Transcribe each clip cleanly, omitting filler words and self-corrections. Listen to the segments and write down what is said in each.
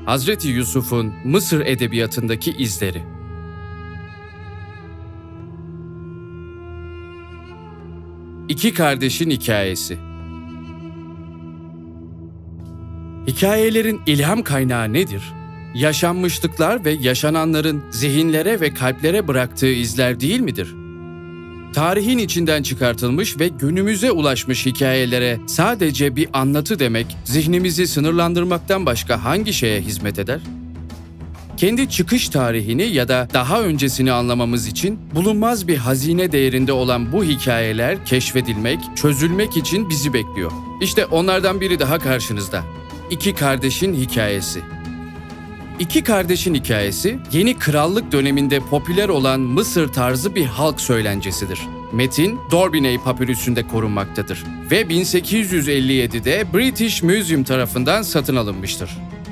Hazreti Yusuf'un Mısır edebiyatındaki izleri. İki kardeşin hikayesi. Hikayelerin ilham kaynağı nedir? Yaşanmışlıklar ve yaşananların zihinlere ve kalplere bıraktığı izler değil midir? Tarihin içinden çıkartılmış ve günümüze ulaşmış hikayelere sadece bir anlatı demek, zihnimizi sınırlandırmaktan başka hangi şeye hizmet eder? Kendi çıkış tarihini ya da daha öncesini anlamamız için bulunmaz bir hazine değerinde olan bu hikayeler keşfedilmek, çözülmek için bizi bekliyor. İşte onlardan biri daha karşınızda. İki kardeşin hikayesi. İki kardeşin hikayesi, yeni krallık döneminde popüler olan Mısır tarzı bir halk söylencesidir. Metin, Dorbiney papirüsünde korunmaktadır ve 1857'de British Museum tarafından satın alınmıştır.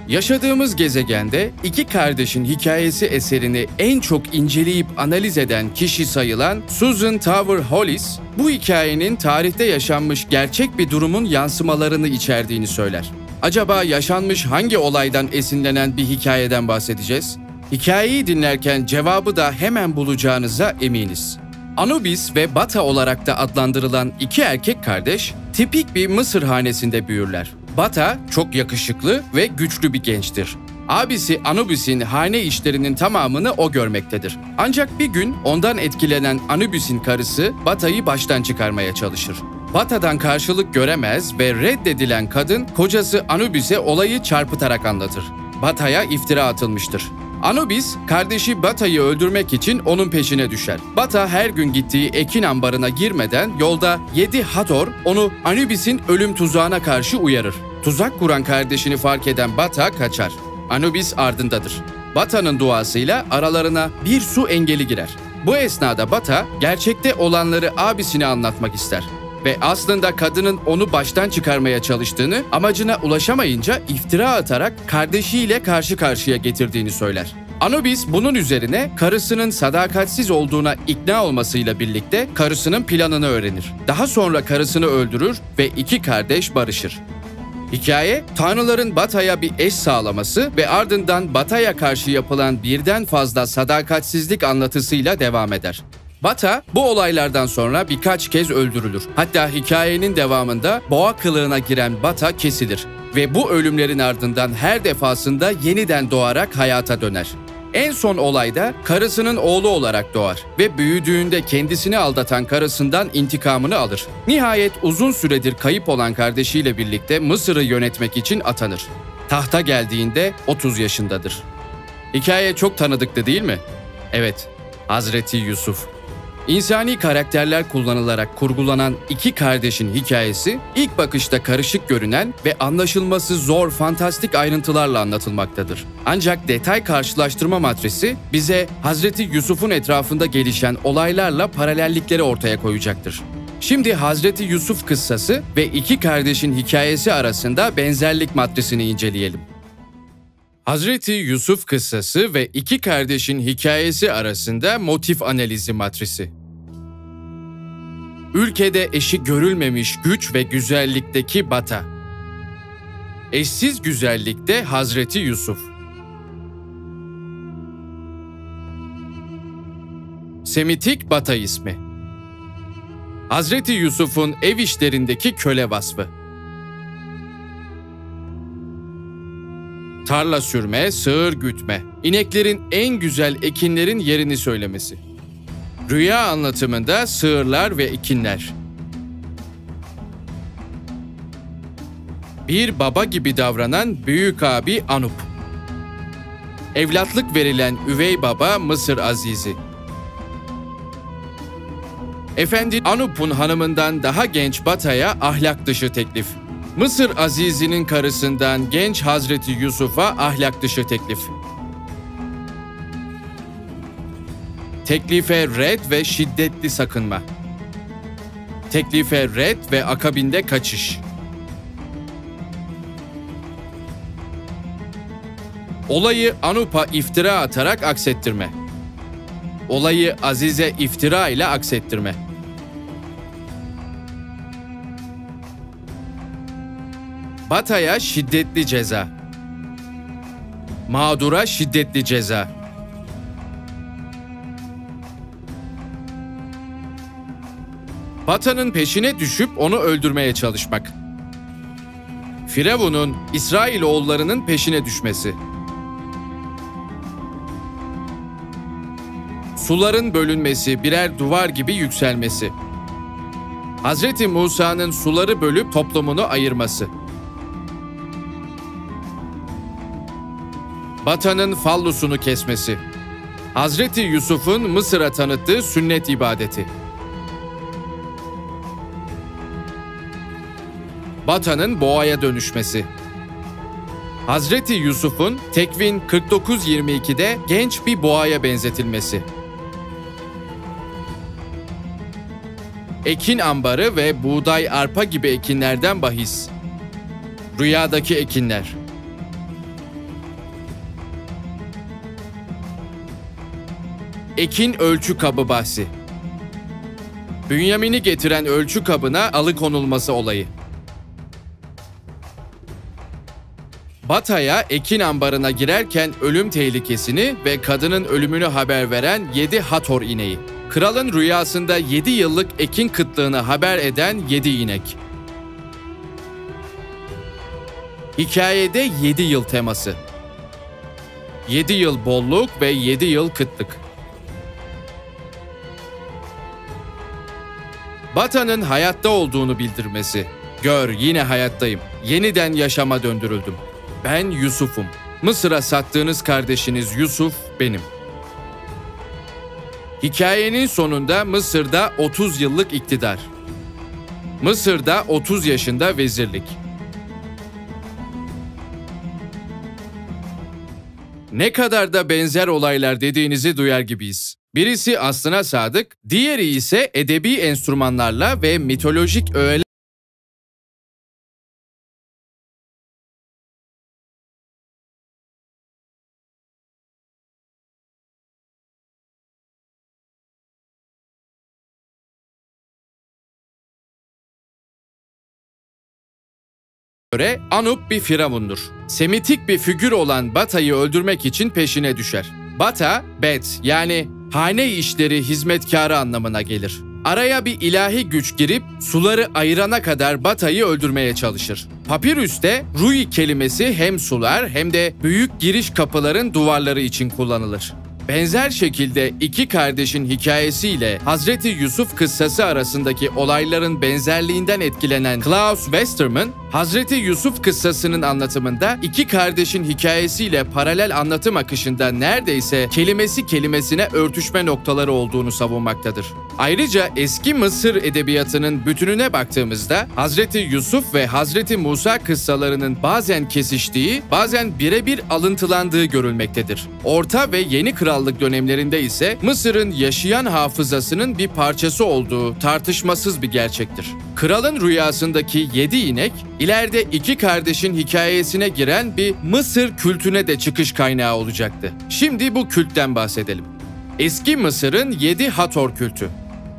Yaşadığımız gezegende iki kardeşin hikayesi eserini en çok inceleyip analiz eden kişi sayılan Susan Tower Hollis, bu hikayenin tarihte yaşanmış gerçek bir durumun yansımalarını içerdiğini söyler. Acaba yaşanmış hangi olaydan esinlenen bir hikayeden bahsedeceğiz? Hikayeyi dinlerken cevabı da hemen bulacağınıza eminiz. Anubis ve Bata olarak da adlandırılan iki erkek kardeş, tipik bir Mısır hanesinde büyürler. Bata çok yakışıklı ve güçlü bir gençtir. Abisi Anubis'in hane işlerinin tamamını o görmektedir. Ancak bir gün ondan etkilenen Anubis'in karısı Bata'yı baştan çıkarmaya çalışır. Bata'dan karşılık göremez ve reddedilen kadın kocası Anubis'e olayı çarpıtarak anlatır. Bata'ya iftira atılmıştır. Anubis, kardeşi Bata'yı öldürmek için onun peşine düşer. Bata her gün gittiği ekin ambarına girmeden yolda 7 Hathor onu Anubis'in ölüm tuzağına karşı uyarır. Tuzak kuran kardeşini fark eden Bata kaçar. Anubis ardındadır. Bata'nın duasıyla aralarına bir su engeli girer. Bu esnada Bata, gerçekte olanları abisine anlatmak ister. Ve aslında kadının onu baştan çıkarmaya çalıştığını, amacına ulaşamayınca iftira atarak kardeşiyle karşı karşıya getirdiğini söyler. Anubis bunun üzerine karısının sadakatsiz olduğuna ikna olmasıyla birlikte karısının planını öğrenir. Daha sonra karısını öldürür ve iki kardeş barışır. Hikaye, tanrıların Bata'ya bir eş sağlaması ve ardından Bata'ya karşı yapılan birden fazla sadakatsizlik anlatısıyla devam eder. Bata bu olaylardan sonra birkaç kez öldürülür. Hatta hikayenin devamında boğa kılığına giren Bata kesilir ve bu ölümlerin ardından her defasında yeniden doğarak hayata döner. En son olayda karısının oğlu olarak doğar ve büyüdüğünde kendisini aldatan karısından intikamını alır. Nihayet uzun süredir kayıp olan kardeşiyle birlikte Mısır'ı yönetmek için atanır. Tahta geldiğinde 30 yaşındadır. Hikaye çok tanıdıktı değil mi? Evet, Hazreti Yusuf. İnsani karakterler kullanılarak kurgulanan iki kardeşin hikayesi, ilk bakışta karışık görünen ve anlaşılması zor fantastik ayrıntılarla anlatılmaktadır. Ancak detay karşılaştırma matrisi bize Hazreti Yusuf'un etrafında gelişen olaylarla paralellikleri ortaya koyacaktır. Şimdi Hazreti Yusuf kıssası ve iki kardeşin hikayesi arasında benzerlik matrisini inceleyelim. Hazreti Yusuf kıssası ve iki kardeşin hikayesi arasında motif analizi matrisi. Ülkede eşi görülmemiş güç ve güzellikteki Bata. Eşsiz güzellikte Hazreti Yusuf. Semitik Bata ismi. Hazreti Yusuf'un ev işlerindeki köle vasfı. Tarla sürme, sığır gütme, ineklerin en güzel ekinlerin yerini söylemesi. Rüya anlatımında sığırlar ve ekinler. Bir baba gibi davranan büyük abi Anup. Evlatlık verilen üvey baba Mısır Azizi. Efendi Anup'un hanımından daha genç Bata'ya ahlak dışı teklif. Mısır Azizi'nin karısından genç Hazreti Yusuf'a ahlak dışı teklif. Teklife red ve şiddetli sakınma. Teklife red ve akabinde kaçış. Olayı Anup'a iftira atarak aksettirme. Olayı Aziz'e iftira ile aksettirme. Bata'ya şiddetli ceza. Mağdura şiddetli ceza. Bata'nın peşine düşüp onu öldürmeye çalışmak. Firavun'un İsrailoğullarının peşine düşmesi. Suların bölünmesi, birer duvar gibi yükselmesi. Hazreti Musa'nın suları bölüp toplumunu ayırması. Bata'nın fallusunu kesmesi. Hazreti Yusuf'un Mısır'a tanıttığı sünnet ibadeti. Bata'nın boğaya dönüşmesi. Hazreti Yusuf'un Tekvin 49:22'de genç bir boğaya benzetilmesi. Ekin ambarı ve buğday, arpa gibi ekinlerden bahis. Rüyadaki ekinler. Ekin ölçü kabı bahsi. Bünyamin'i getiren ölçü kabına alıkonulması olayı. Bata'ya ekin ambarına girerken ölüm tehlikesini ve kadının ölümünü haber veren 7 Hator ineği. Kralın rüyasında 7 yıllık ekin kıtlığını haber eden 7 inek. Hikayede 7 yıl teması. 7 yıl bolluk ve 7 yıl kıtlık. Bata'nın hayatta olduğunu bildirmesi. Gör, yine hayattayım. Yeniden yaşama döndürüldüm. Ben Yusuf'um. Mısır'a sattığınız kardeşiniz Yusuf benim. Hikayenin sonunda Mısır'da 30 yıllık iktidar. Mısır'da 30 yaşında vezirlik. Ne kadar da benzer olaylar dediğinizi duyar gibiyiz. Birisi aslına sadık, diğeri ise edebi enstrümanlarla ve mitolojik öğelerle göre Anup bir firavundur. Semitik bir figür olan Bata'yı öldürmek için peşine düşer. Bata, Bet yani hane işleri hizmetkarı anlamına gelir. Araya bir ilahi güç girip suları ayırana kadar Bata'yı öldürmeye çalışır. Papirüs'te Rui kelimesi hem sular hem de büyük giriş kapıların duvarları için kullanılır. Benzer şekilde iki kardeşin hikayesiyle Hazreti Yusuf kıssası arasındaki olayların benzerliğinden etkilenen Klaus Westermann, Hazreti Yusuf kıssasının anlatımında iki kardeşin hikayesiyle paralel anlatım akışında neredeyse kelimesi kelimesine örtüşme noktaları olduğunu savunmaktadır. Ayrıca eski Mısır edebiyatının bütününe baktığımızda Hazreti Yusuf ve Hazreti Musa kıssalarının bazen kesiştiği, bazen birebir alıntılandığı görülmektedir. Orta ve Yeni Krallık dönemlerinde ise Mısır'ın yaşayan hafızasının bir parçası olduğu tartışmasız bir gerçektir. Kralın rüyasındaki 7 inek, ileride iki kardeşin hikayesine giren bir Mısır kültüne de çıkış kaynağı olacaktı. Şimdi bu kültten bahsedelim. Eski Mısır'ın 7 Hator kültü.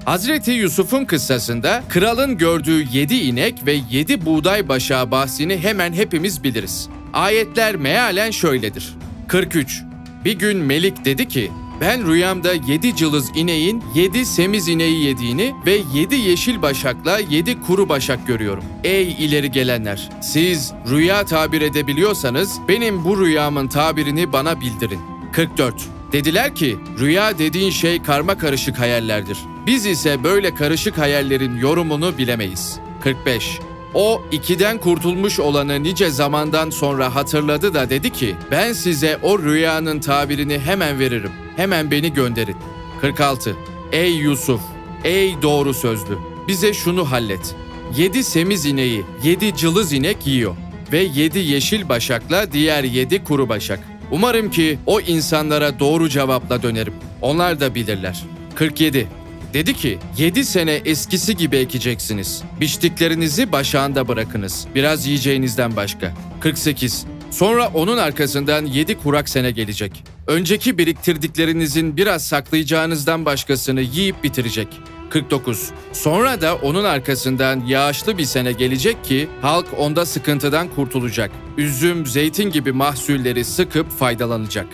Hazreti Yusuf'un kıssasında kralın gördüğü 7 inek ve 7 buğday başağı bahsini hemen hepimiz biliriz. Ayetler mealen şöyledir. 43. Bir gün Melik dedi ki, ben rüyamda 7 cılız ineğin 7 semiz ineği yediğini ve 7 yeşil başakla 7 kuru başak görüyorum. Ey ileri gelenler! Siz rüya tabir edebiliyorsanız benim bu rüyamın tabirini bana bildirin. 44. Dediler ki, rüya dediğin şey karmakarışık hayallerdir. Biz ise böyle karışık hayallerin yorumunu bilemeyiz. 45. O ikiden kurtulmuş olanı nice zamandan sonra hatırladı da dedi ki, ben size o rüyanın tabirini hemen veririm. Hemen beni gönderin. 46. Ey Yusuf! Ey doğru sözlü! Bize şunu hallet. 7 semiz ineği 7 cılız inek yiyor ve 7 yeşil başakla diğer 7 kuru başak. Umarım ki o insanlara doğru cevapla dönerim. Onlar da bilirler. 47. Dedi ki, 7 sene eskisi gibi ekeceksiniz. Biçtiklerinizi başağında bırakınız. Biraz yiyeceğinizden başka. 48. Sonra onun arkasından 7 kurak sene gelecek. Önceki biriktirdiklerinizin biraz saklayacağınızdan başkasını yiyip bitirecek. 49. Sonra da onun arkasından yağışlı bir sene gelecek ki halk onda sıkıntıdan kurtulacak. Üzüm, zeytin gibi mahsulleri sıkıp faydalanacak.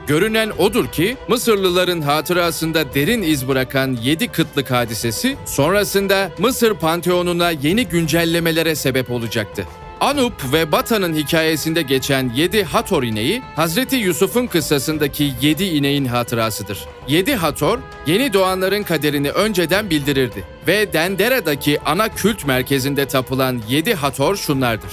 Görünen odur ki Mısırlıların hatırasında derin iz bırakan 7 kıtlık hadisesi sonrasında Mısır panteonuna yeni güncellemelere sebep olacaktı. Anup ve Bata'nın hikayesinde geçen 7 Hathor ineği, Hazreti Yusuf'un kıssasındaki 7 ineğin hatırasıdır. 7 Hathor, yeni doğanların kaderini önceden bildirirdi ve Dendera'daki ana kült merkezinde tapılan 7 Hathor şunlardır.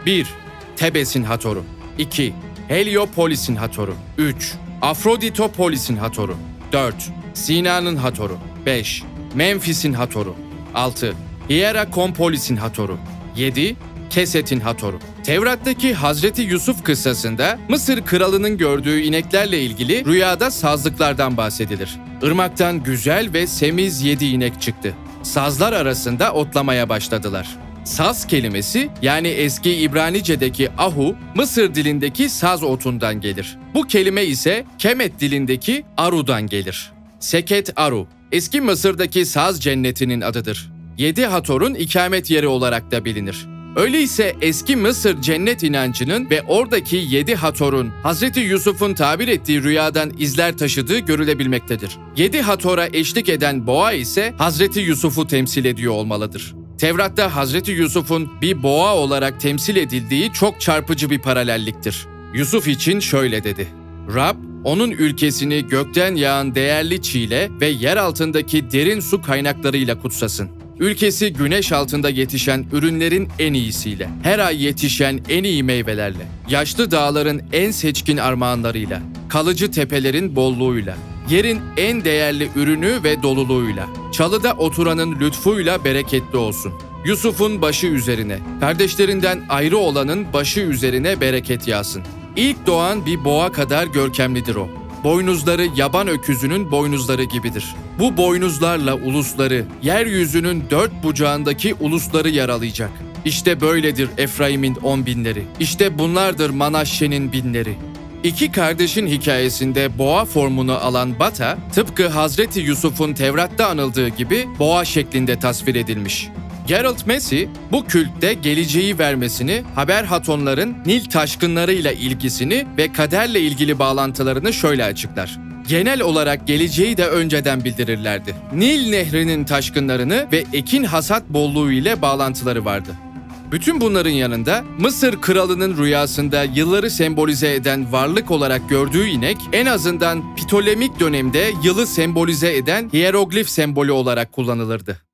1. Tebes'in Hathoru. 2. Heliopolis'in Hathoru. 3. Afroditopolis'in Hathoru. 4. Sina'nın Hathoru. 5. Memphis'in Hathoru. 6. Hierakonpolis'in Hathoru. 7. Keset'in Hathoru. Tevrat'taki Hazreti Yusuf kıssasında Mısır kralının gördüğü ineklerle ilgili rüyada sazlıklardan bahsedilir. Irmaktan güzel ve semiz 7 inek çıktı. Sazlar arasında otlamaya başladılar. Saz kelimesi yani eski İbranice'deki ahu, Mısır dilindeki saz otundan gelir. Bu kelime ise Kemet dilindeki arudan gelir. Seket Aru, eski Mısır'daki saz cennetinin adıdır. 7 Hathor'un ikamet yeri olarak da bilinir. Öyleyse eski Mısır cennet inancının ve oradaki 7 Hathor'un Hazreti Yusuf'un tabir ettiği rüyadan izler taşıdığı görülebilmektedir. 7 Hathor'a eşlik eden boğa ise Hazreti Yusuf'u temsil ediyor olmalıdır. Tevrat'ta Hazreti Yusuf'un bir boğa olarak temsil edildiği çok çarpıcı bir paralelliktir. Yusuf için şöyle dedi: Rab, onun ülkesini gökten yağan değerli çiğle ve yer altındaki derin su kaynaklarıyla kutsasın. Ülkesi güneş altında yetişen ürünlerin en iyisiyle, her ay yetişen en iyi meyvelerle, yaşlı dağların en seçkin armağanlarıyla, kalıcı tepelerin bolluğuyla, yerin en değerli ürünü ve doluluğuyla, çalıda oturanın lütfuyla bereketli olsun. Yusuf'un başı üzerine, kardeşlerinden ayrı olanın başı üzerine bereket yağsın. İlk doğan bir boğa kadar görkemlidir o. Boynuzları yaban öküzünün boynuzları gibidir. Bu boynuzlarla ulusları, yeryüzünün 4 bucağındaki ulusları yaralayacak. İşte böyledir Efraim'in 10 binleri. İşte bunlardır Manaşşe'nin binleri. İki kardeşin hikayesinde boğa formunu alan Bata, tıpkı Hazreti Yusuf'un Tevrat'ta anıldığı gibi boğa şeklinde tasvir edilmiş. Gerald Massey, bu kültte geleceği vermesini, haber hatonların Nil taşkınlarıyla ilgisini ve kaderle ilgili bağlantılarını şöyle açıklar. Genel olarak geleceği de önceden bildirirlerdi. Nil nehrinin taşkınlarını ve ekin hasat bolluğu ile bağlantıları vardı. Bütün bunların yanında Mısır kralının rüyasında yılları sembolize eden varlık olarak gördüğü inek, en azından Ptolemik dönemde yılı sembolize eden hieroglif sembolü olarak kullanılırdı.